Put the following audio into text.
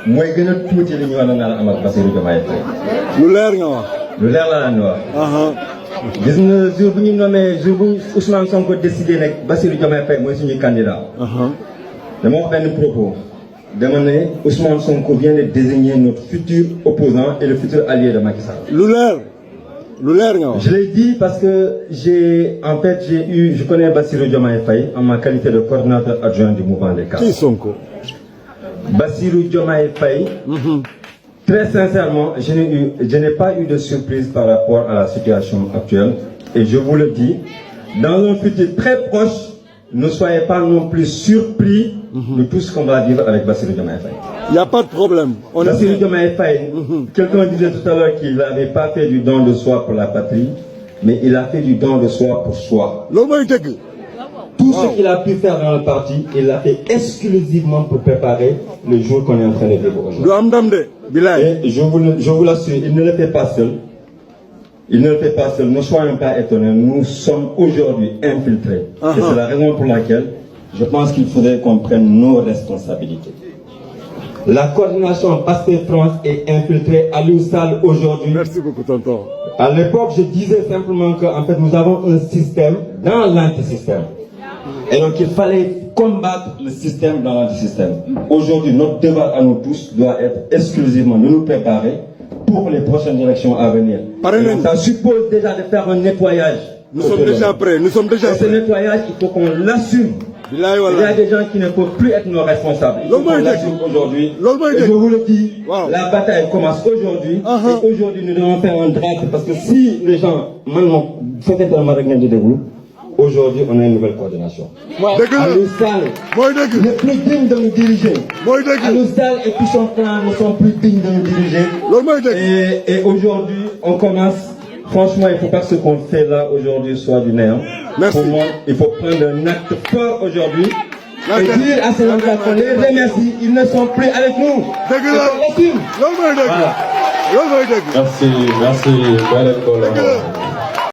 mooy gën a tuuti li ñu war a nar a amal Bassirou Diomaye Faye. lu leer nga wax. lu leer la ñu wax. gis nga jour bu ñu nommé jour bu Ousmane Sonko décidé nag Bassirou Diomaye Faye mooy suñu candidat. dama wax benn propos. dama ne Ousmane Sonko vient de désigner notre futur opposant et le futur allié de Macky Sall. lu leer. lu leer nga wax. Je l'ai dit parce que je connais Bassirou Diomaye Faye en ma qualité de coordinateur adjoint du mouvement des cadres. Qui Sonko? Bassirou Diomaye Faye. Très sincèrement, je n'ai pas eu de surprise par rapport à la situation actuelle. Et je vous le dis, dans un futur très proche, ne soyez pas non plus surpris de tout ce qu'on va vivre avec Bassirou Diomaye Faye. Il n'y a pas de problème. Bassirou Diomaye Faye, quelqu'un disait tout à l'heure qu'il n'avait pas fait du don de soi pour la patrie, mais il a fait du don de soi pour soi. Tout ce qu'il a pu faire dans le parti, il l'a fait exclusivement pour préparer le jour qu'on est en train de vivre aujourd'hui. Et je vous l'assure, il ne le fait pas seul. Il ne le fait pas seul. Ne soyons pas étonnés. Nous sommes aujourd'hui infiltrés. Et c'est la raison pour laquelle je pense qu'il faudrait qu'on prenne nos responsabilités. La coordination Pastef France est infiltrée à l'USAL aujourd'hui. Merci beaucoup, tonton. À l'époque, je disais simplement qu'en fait, nous avons un système dans l'antisystème. Et donc, il fallait combattre le système dans l'antisystème. Aujourd'hui, notre devoir à nous tous doit être exclusivement de nous préparer pour les prochaines élections à venir. Donc, ça suppose déjà de faire un nettoyage. Nous sommes déjà prêts. Nous sommes déjà prêts. Ce nettoyage, il faut qu'on l'assume. Il y a des gens qui ne peuvent plus être nos responsables. Il faut qu'on l'assume aujourd'hui. Et je vous le dis, la bataille commence aujourd'hui. Et aujourd'hui, nous devons faire un draft. Parce que si les gens, maintenant, aujourd'hui, on a une nouvelle coordination. Al-Oustal n'est plus digne de nous diriger. Al-Oustal et puis son clan ne sont plus dignes de nous diriger. Et aujourd'hui, on commence. Franchement, il ne faut pas que ce qu'on fait là aujourd'hui soit du néant. Pour moi, il faut prendre un acte fort aujourd'hui et dire à ces gens-là qu'on les remercie. Ils ne sont plus avec nous. Merci, merci.